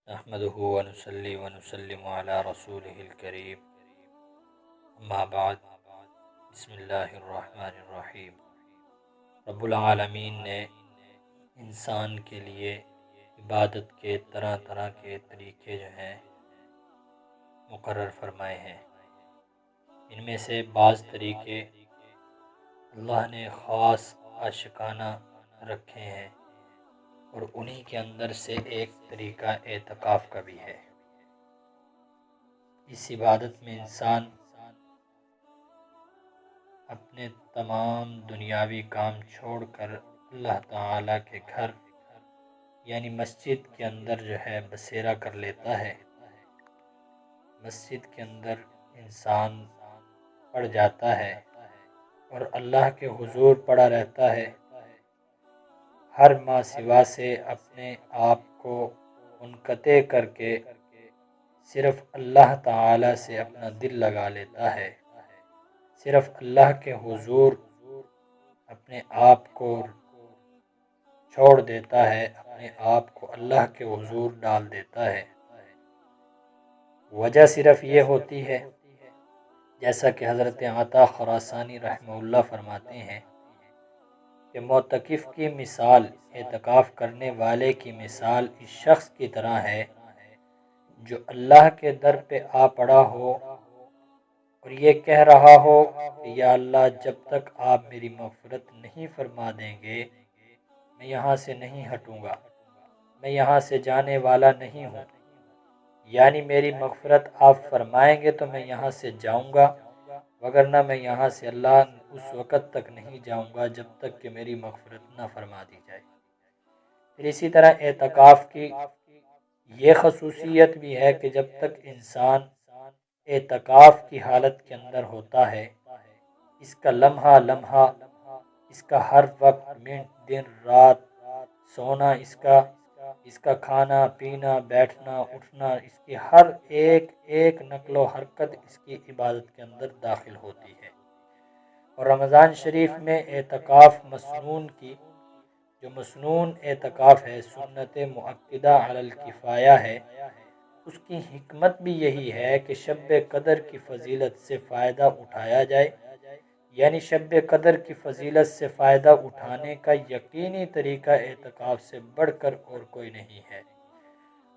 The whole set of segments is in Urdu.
نحمده ونصلي ونسلم على رسوله الكريم اما بعد بسم اللہ الرحمن الرحیم۔ رب العالمین نے انسان کے لیے عبادت کے طرح طرح کے طریقے جو ہیں مقرر فرمائے ہیں۔ ان میں سے بعض طریقے اللہ نے خاص عاشقانہ رکھے ہیں، اور انہی کے اندر سے ایک طریقہ اعتکاف کا بھی ہے۔ اس عبادت میں انسان اپنے تمام دنیاوی کام چھوڑ کر اللہ تعالیٰ کے گھر یعنی مسجد کے اندر جو ہے بسیرا کر لیتا ہے۔ مسجد کے اندر انسان پڑ جاتا ہے اور اللہ کے حضور پڑا رہتا ہے، ہر ما سوا سے اپنے آپ کو منقطع کر کے صرف اللہ تعالیٰ سے اپنا دل لگا لیتا ہے، صرف اللہ کے حضور اپنے آپ کو چھوڑ دیتا ہے، اپنے آپ کو اللہ کے حضور ڈال دیتا ہے۔ وجہ صرف یہ ہوتی ہے، جیسا کہ حضرت عطا خراسانی رحمہ اللہ فرماتے ہیں کہ معتکف کی مثال اعتکاف کرنے والے کی مثال اس شخص کی طرح ہے جو اللہ کے در پہ آ پڑا ہو اور یہ کہہ رہا ہو کہ یا اللہ، جب تک آپ میری مغفرت نہیں فرما دیں گے میں یہاں سے نہیں ہٹوں گا، میں یہاں سے جانے والا نہیں ہوں، یعنی میری مغفرت آپ فرمائیں گے تو میں یہاں سے جاؤں گا، وگرنہ میں یہاں سے اللہ اس وقت تک نہیں جاؤں گا جب تک کہ میری مغفرت نہ فرما دی جائے۔ پھر اسی طرح اعتکاف کی یہ خصوصیت بھی ہے کہ جب تک انسان اعتکاف کی حالت کے اندر ہوتا ہے، اس کا لمحہ لمحہ، اس کا ہر وقت، منٹ، دن، رات، سونا، اس کا کھانا پینا، بیٹھنا اٹھنا، اس کی ہر ایک ایک نقل و حرکت اس کی عبادت کے اندر داخل ہوتی ہے۔ اور رمضان شریف میں اعتکاف مسنون کی جو مسنون اعتکاف ہے، سنت مؤکدہ علی الکفایہ ہے، اس کی حکمت بھی یہی ہے کہ شب قدر کی فضیلت سے فائدہ اٹھایا جائے، یعنی شب قدر کی فضیلت سے فائدہ اٹھانے کا یقینی طریقہ اعتکاف سے بڑھ کر اور کوئی نہیں ہے۔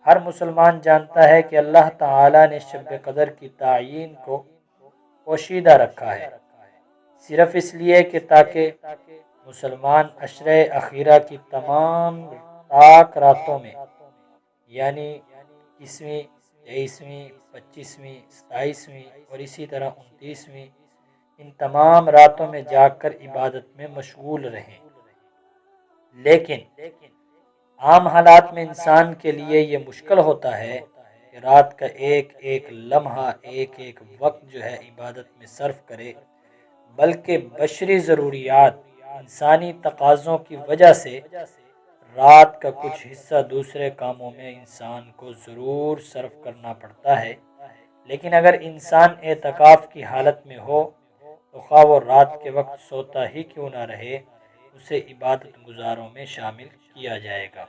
ہر مسلمان جانتا ہے کہ اللہ تعالیٰ نے شب قدر کی تعیین کو پوشیدہ رکھا ہے، صرف اس لیے کہ تاکہ مسلمان عشرہ اخیرہ کی تمام پاک راتوں میں، یعنی 21ویں، 23ویں، 25ویں، 27ویں اور اسی طرح 29ویں، ان تمام راتوں میں جا کر عبادت میں مشغول رہیں۔ لیکن عام حالات میں انسان کے لیے یہ مشکل ہوتا ہے کہ رات کا ایک ایک لمحہ، ایک ایک وقت جو ہے عبادت میں صرف کرے، بلکہ بشری ضروریات، انسانی تقاضوں کی وجہ سے رات کا کچھ حصہ دوسرے کاموں میں انسان کو ضرور صرف کرنا پڑتا ہے۔ لیکن اگر انسان اعتکاف کی حالت میں ہو تو خواہ وہ رات کے وقت سوتا ہی کیوں نہ رہے، اسے عبادت گزاروں میں شامل کیا جائے گا۔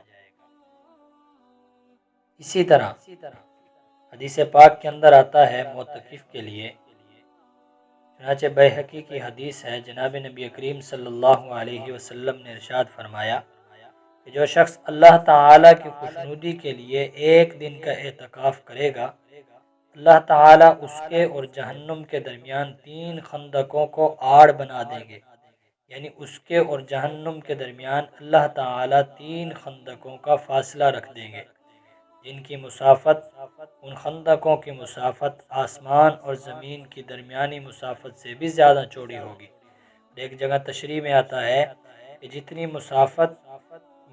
اسی طرح حدیث پاک کے اندر آتا ہے معتکف کے لیے، چنانچہ بیہقی کی حدیث ہے، جناب نبی کریم صلی اللہ علیہ وسلم نے ارشاد فرمایا کہ جو شخص اللہ تعالیٰ کی خوشنودی کے لیے ایک دن کا اعتکاف کرے گا، اللہ تعالیٰ اس کے اور جہنم کے درمیان 3 خندقوں کو آڑ بنا دیں گے، یعنی اس کے اور جہنم کے درمیان اللہ تعالیٰ 3 خندقوں کا فاصلہ رکھ دیں گے، جن کی مسافت، ان خندقوں کی مسافت آسمان اور زمین کی درمیانی مسافت سے بھی زیادہ چوڑی ہوگی۔ ایک جگہ تشریح میں آتا ہے کہ جتنی مسافت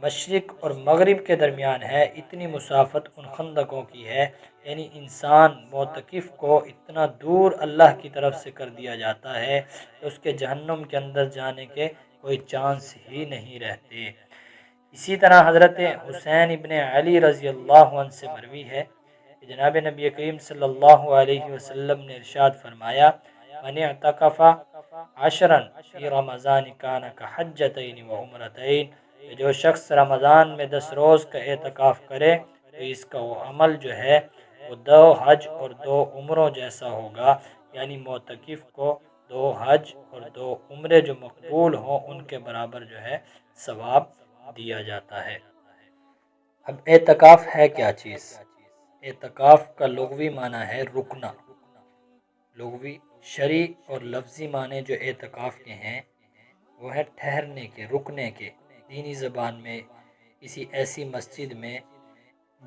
مشرق اور مغرب کے درمیان ہے، اتنی مسافت ان خندقوں کی ہے، یعنی انسان معتکف کو اتنا دور اللہ کی طرف سے کر دیا جاتا ہے کہ اس کے جہنم کے اندر جانے کے کوئی چانس ہی نہیں رہتے۔ اسی طرح حضرت حسین ابن علی رضی اللہ عنہ سے مروی ہے کہ جناب نبی کریم صلی اللہ علیہ وسلم نے ارشاد فرمایا، من اعتکف 10 فی رمضان کان کحجتین و عمرتین، جو شخص رمضان میں 10 روز کا اعتکاف کرے تو اس کا وہ عمل جو ہے وہ 2 حج اور 2 عمروں جیسا ہوگا، یعنی معتکف کو 2 حج اور 2 عمرے جو مقبول ہوں ان کے برابر جو ہے ثواب دیا جاتا ہے۔ اب اعتکاف ہے کیا چیز؟ اعتکاف کا لغوی معنی ہے رکنا۔ لغوی، شرعی اور لفظی معنی جو اعتکاف کے ہیں وہ ہے ٹھہرنے کے، رکنے کے۔ دینی زبان میں کسی ایسی مسجد میں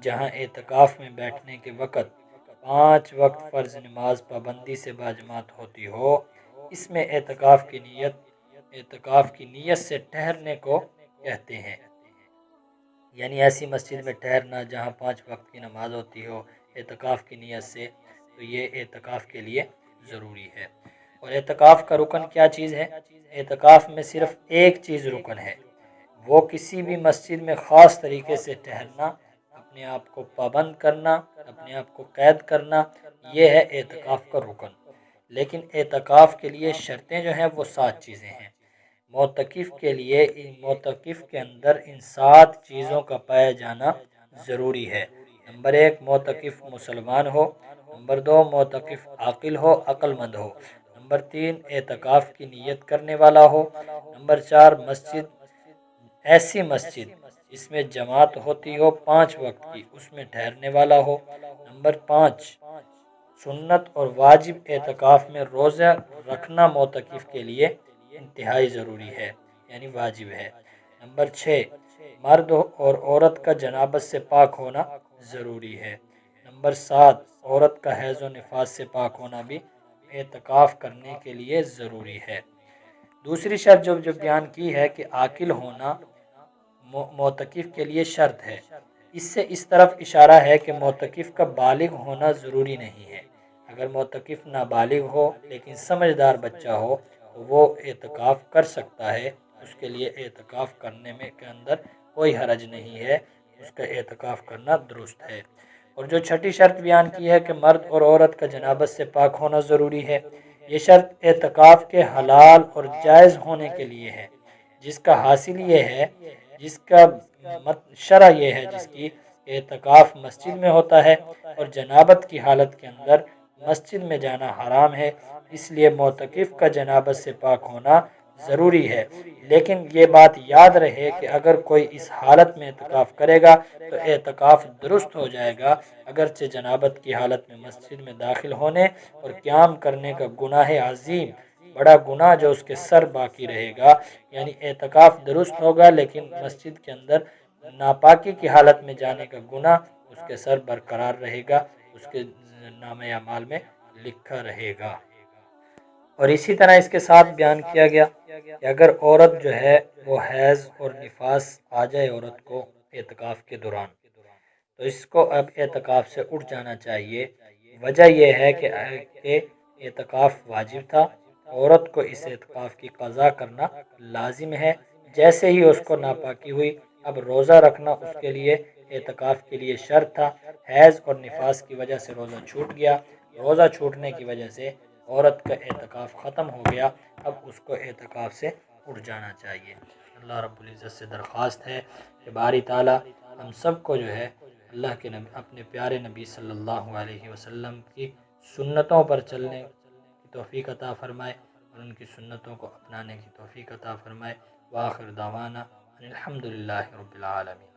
جہاں اعتکاف میں بیٹھنے کے وقت 5 وقت فرض نماز پابندی سے باجماعت ہوتی ہو، اس میں اعتکاف کی نیت سے ٹھہرنے کو کہتے ہیں۔ یعنی ایسی مسجد میں ٹھہرنا جہاں 5 وقت کی نماز ہوتی ہو اعتکاف کی نیت سے، تو یہ اعتکاف کے لیے ضروری ہے۔ اور اعتکاف کا رکن کیا چیز ہے؟ اعتکاف میں صرف ایک چیز رکن ہے، وہ کسی بھی مسجد میں خاص طریقے سے ٹھہرنا، اپنے آپ کو پابند کرنا، اپنے آپ کو قید کرنا، یہ ہے اعتکاف کا رکن۔ لیکن اعتکاف کے لیے شرطیں جو ہیں وہ 7 چیزیں ہیں۔ معتکف کے لیے معتکف کے اندر ان 7 چیزوں کا پایا جانا ضروری ہے۔ نمبر 1، معتکف مسلمان ہو۔ نمبر 2، معتکف عاقل ہو، عقل مند ہو۔ نمبر 3، اعتکاف کی نیت کرنے والا ہو۔ نمبر 4، ایسی مسجد جس میں جماعت ہوتی ہو 5 وقت کی، اس میں ٹھہرنے والا ہو۔ نمبر 5، سنت اور واجب اعتکاف میں روزہ رکھنا معتکف کے لیے انتہائی ضروری ہے، یعنی واجب ہے۔ نمبر 6، مرد اور عورت کا جنابت سے پاک ہونا ضروری ہے۔ نمبر 7، عورت کا حیض و نفاس سے پاک ہونا بھی اعتکاف کرنے کے لیے ضروری ہے۔ دوسری شرط جو بیان کی ہے کہ عاقل ہونا معتکف کے لیے شرط ہے، اس سے اس طرف اشارہ ہے کہ معتکف کا بالغ ہونا ضروری نہیں ہے۔ اگر معتکف نابالغ ہو لیکن سمجھدار بچہ ہو تو وہ اعتکاف کر سکتا ہے، اس کے لیے اعتکاف کرنے میں کے اندر کوئی حرج نہیں ہے، اس کا اعتکاف کرنا درست ہے۔ اور جو چھٹی شرط بیان کی ہے کہ مرد اور عورت کا جنابت سے پاک ہونا ضروری ہے، یہ شرط اعتکاف کے حلال اور جائز ہونے کے لیے ہے، جس کا حاصل یہ ہے، جس کا شرح یہ ہے جس کی اعتکاف مسجد میں ہوتا ہے اور جنابت کی حالت کے اندر مسجد میں جانا حرام ہے، اس لیے معتکف کا جنابت سے پاک ہونا ضروری ہے۔ لیکن یہ بات یاد رہے کہ اگر کوئی اس حالت میں اعتکاف کرے گا تو اعتکاف درست ہو جائے گا، اگرچہ جنابت کی حالت میں مسجد میں داخل ہونے اور قیام کرنے کا گناہ عظیم، بڑا گناہ جو اس کے سر باقی رہے گا، یعنی اعتکاف درست ہوگا لیکن مسجد کے اندر ناپاکی کی حالت میں جانے کا گناہ اس کے سر برقرار رہے گا، اس کے نامہ اعمال میں لکھا رہے گا۔ اور اسی طرح اس کے ساتھ بیان کیا گیا کہ اگر عورت جو ہے وہ حیض اور نفاس آ جائے عورت کو اعتکاف کے دوران، تو اس کو اب اعتکاف سے اٹھ جانا چاہیے۔ وجہ یہ ہے کہ اعتکاف واجب تھا، عورت کو اس اعتکاف کی قضا کرنا لازم ہے۔ جیسے ہی اس کو ناپاکی ہوئی، اب روزہ رکھنا اس کے لیے اعتکاف کے لیے شرط تھا، حیض اور نفاس کی وجہ سے روزہ چھوٹ گیا، روزہ چھوٹنے کی وجہ سے عورت کا اعتکاف ختم ہو گیا، اب اس کو اعتکاف سے اٹھ جانا چاہیے۔ اللہ رب العزت سے درخواست ہے کہ باری تعالیٰ ہم سب کو جو ہے اللہ کے نبی، اپنے پیارے نبی صلی اللہ علیہ وسلم کی سنتوں پر چلنے کی توفیق عطا فرمائے اور ان کی سنتوں کو اپنانے کی توفیق عطا فرمائے۔ وآخر دعوانا الحمد للہ رب العالمین۔